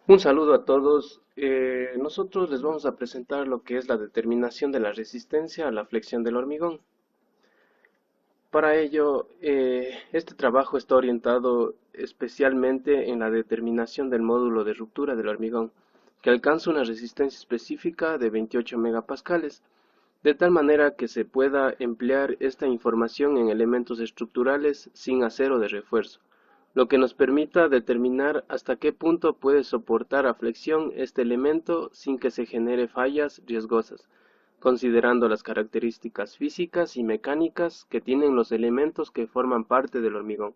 Un saludo a todos. Nosotros les vamos a presentar lo que es la determinación de la resistencia a la flexión del hormigón. Para ello, este trabajo está orientado especialmente en la determinación del módulo de ruptura del hormigón, que alcanza una resistencia específica de 28 megapascales, de tal manera que se pueda emplear esta información en elementos estructurales sin acero de refuerzo, lo que nos permita determinar hasta qué punto puede soportar a flexión este elemento sin que se genere fallas riesgosas, considerando las características físicas y mecánicas que tienen los elementos que forman parte del hormigón.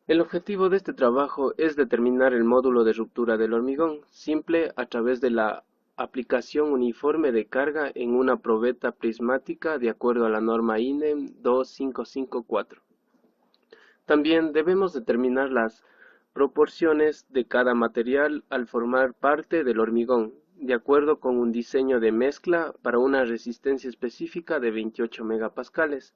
El objetivo de este trabajo es determinar el módulo de ruptura del hormigón simple a través de la aplicación uniforme de carga en una probeta prismática de acuerdo a la norma INEM 2554. También debemos determinar las proporciones de cada material al formar parte del hormigón, de acuerdo con un diseño de mezcla para una resistencia específica de 28 megapascales.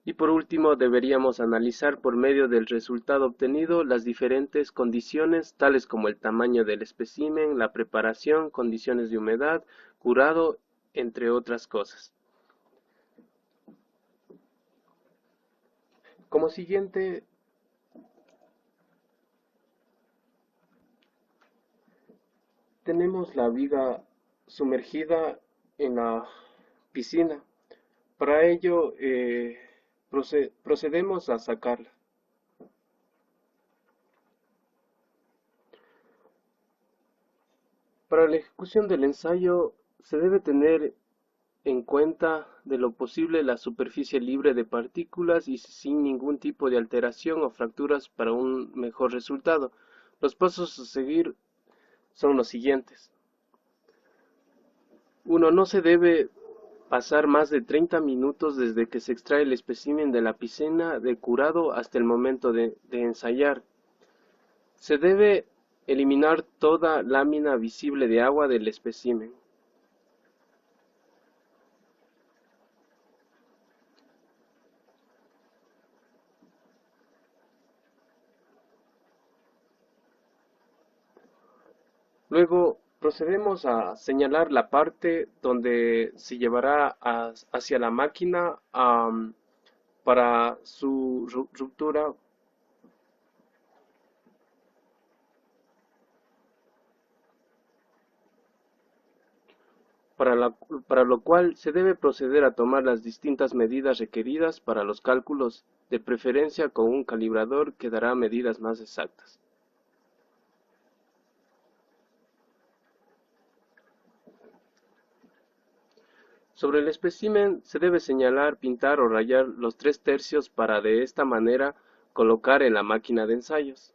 Y por último, deberíamos analizar por medio del resultado obtenido las diferentes condiciones, tales como el tamaño del espécimen, la preparación, condiciones de humedad, curado, entre otras cosas. Como siguiente, tenemos la viga sumergida en la piscina. Para ello, procedemos a sacarla. Para la ejecución del ensayo, se debe tener en cuenta de lo posible la superficie libre de partículas y sin ningún tipo de alteración o fracturas para un mejor resultado. Los pasos a seguir son los siguientes. 1. No se debe pasar más de 30 minutos desde que se extrae el espécimen de la piscina de curado hasta el momento de ensayar. Se debe eliminar toda lámina visible de agua del espécimen. Luego procedemos a señalar la parte donde se llevará hacia la máquina para su ruptura, para lo cual se debe proceder a tomar las distintas medidas requeridas para los cálculos, de preferencia con un calibrador que dará medidas más exactas. Sobre el espécimen se debe señalar, pintar o rayar los 3/3 para de esta manera colocar en la máquina de ensayos.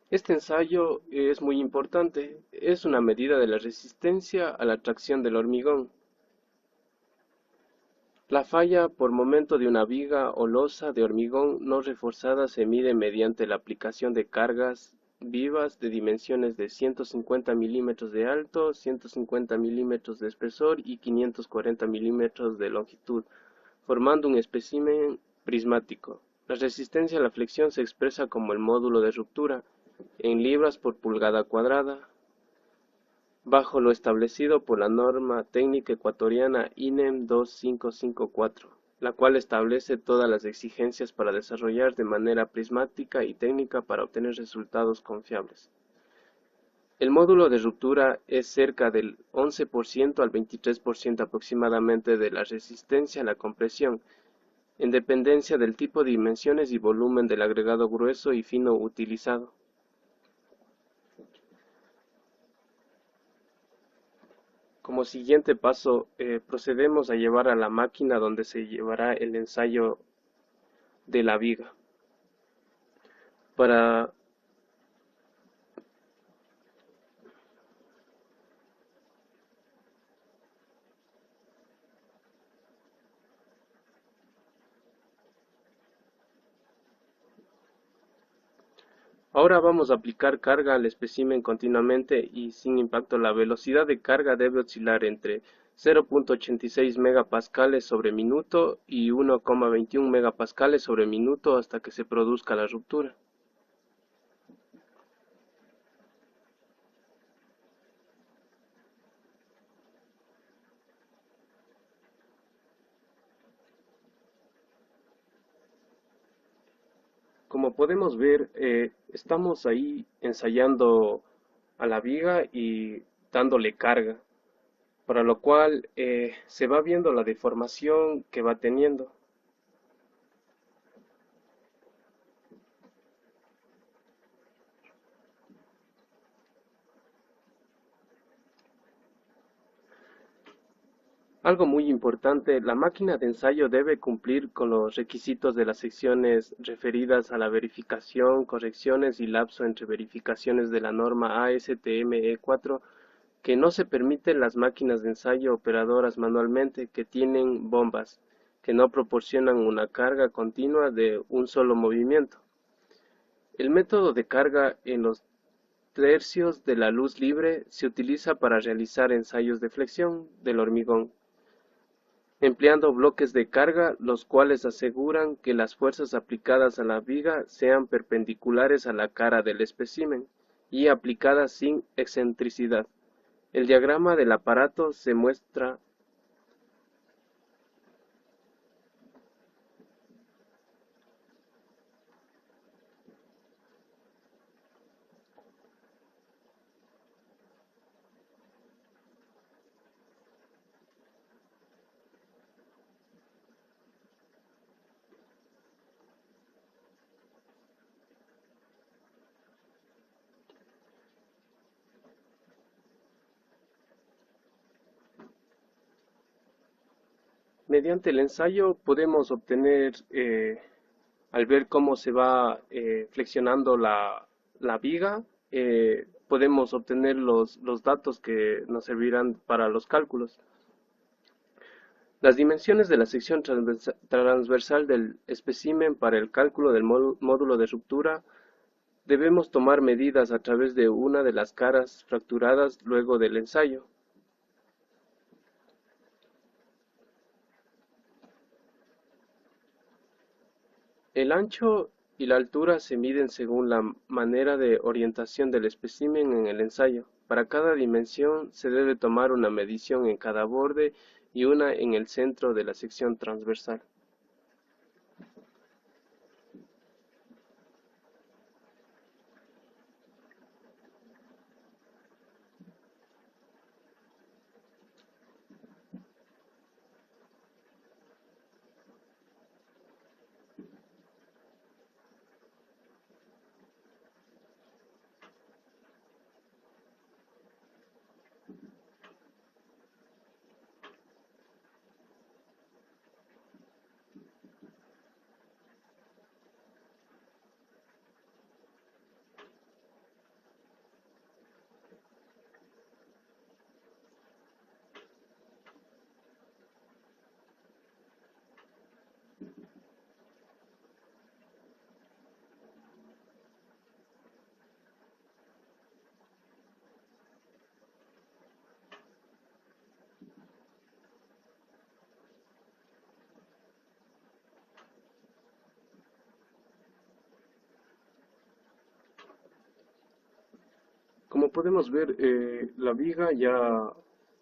Este ensayo es muy importante, es una medida de la resistencia a la tracción del hormigón. La falla por momento de una viga o losa de hormigón no reforzada se mide mediante la aplicación de cargas vivas de dimensiones de 150 milímetros de alto, 150 milímetros de espesor y 540 milímetros de longitud, formando un espécimen prismático. La resistencia a la flexión se expresa como el módulo de ruptura, en libras por pulgada cuadrada, bajo lo establecido por la norma técnica ecuatoriana INEM 2554, la cual establece todas las exigencias para desarrollar de manera prismática y técnica para obtener resultados confiables. El módulo de ruptura es cerca del 11% al 23% aproximadamente de la resistencia a la compresión, en dependencia del tipo, dimensiones y volumen del agregado grueso y fino utilizado. Como siguiente paso, procedemos a llevar a la máquina donde se llevará el ensayo de la viga. Para Ahora vamos a aplicar carga al espécimen continuamente y sin impacto. La velocidad de carga debe oscilar entre 0.86 megapascales sobre minuto y 1,21 megapascales sobre minuto hasta que se produzca la ruptura. Como podemos ver, estamos ahí ensayando a la viga y dándole carga, para lo cual se va viendo la deformación que va teniendo. Algo muy importante, la máquina de ensayo debe cumplir con los requisitos de las secciones referidas a la verificación, correcciones y lapso entre verificaciones de la norma ASTM E4, que no se permiten las máquinas de ensayo operadoras manualmente que tienen bombas, que no proporcionan una carga continua de un solo movimiento. El método de carga en los tercios de la luz libre se utiliza para realizar ensayos de flexión del hormigón, empleando bloques de carga, los cuales aseguran que las fuerzas aplicadas a la viga sean perpendiculares a la cara del espécimen y aplicadas sin excentricidad. El diagrama del aparato se muestra. Mediante el ensayo podemos obtener, al ver cómo se va flexionando la viga, podemos obtener los datos que nos servirán para los cálculos. Las dimensiones de la sección transversal del espécimen para el cálculo del módulo de ruptura. Debemos tomar medidas a través de una de las caras fracturadas luego del ensayo. El ancho y la altura se miden según la manera de orientación del espécimen en el ensayo. Para cada dimensión se debe tomar una medición en cada borde y una en el centro de la sección transversal. Como podemos ver, la viga ya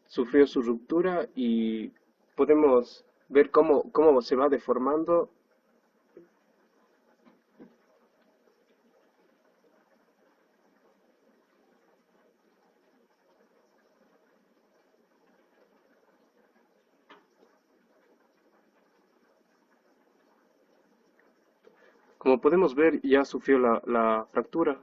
sufrió su ruptura y podemos ver cómo se va deformando. Como podemos ver, ya sufrió la fractura.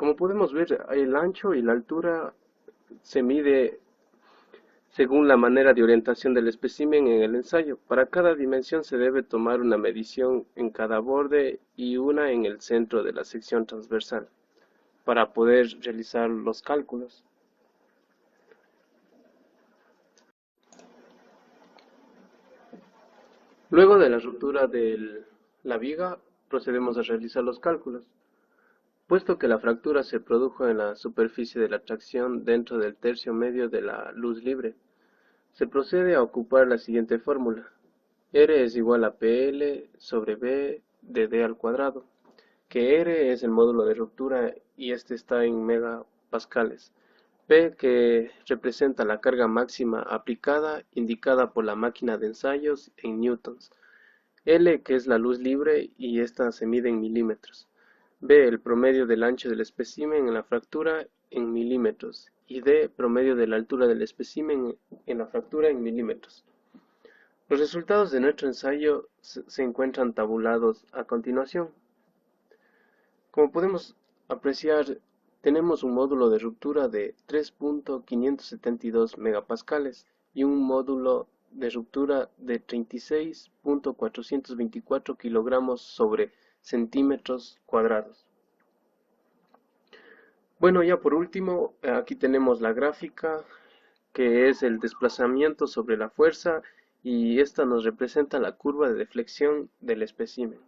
Como podemos ver, el ancho y la altura se mide según la manera de orientación del espécimen en el ensayo. Para cada dimensión se debe tomar una medición en cada borde y una en el centro de la sección transversal para poder realizar los cálculos. Luego de la ruptura de la viga, procedemos a realizar los cálculos. Puesto que la fractura se produjo en la superficie de la tracción dentro del tercio medio de la luz libre, se procede a ocupar la siguiente fórmula. R es igual a PL sobre B de D al cuadrado, que R es el módulo de ruptura y este está en megapascales. P que representa la carga máxima aplicada indicada por la máquina de ensayos en newtons. L que es la luz libre y esta se mide en milímetros. B el promedio del ancho del espécimen en la fractura en milímetros y D promedio de la altura del espécimen en la fractura en milímetros. Los resultados de nuestro ensayo se encuentran tabulados a continuación. Como podemos apreciar, tenemos un módulo de ruptura de 3.572 megapascales y un módulo de ruptura de 36.424 kilogramos sobre centímetros cuadrados. Bueno, ya por último, aquí tenemos la gráfica que es el desplazamiento sobre la fuerza y esta nos representa la curva de deflexión del espécimen.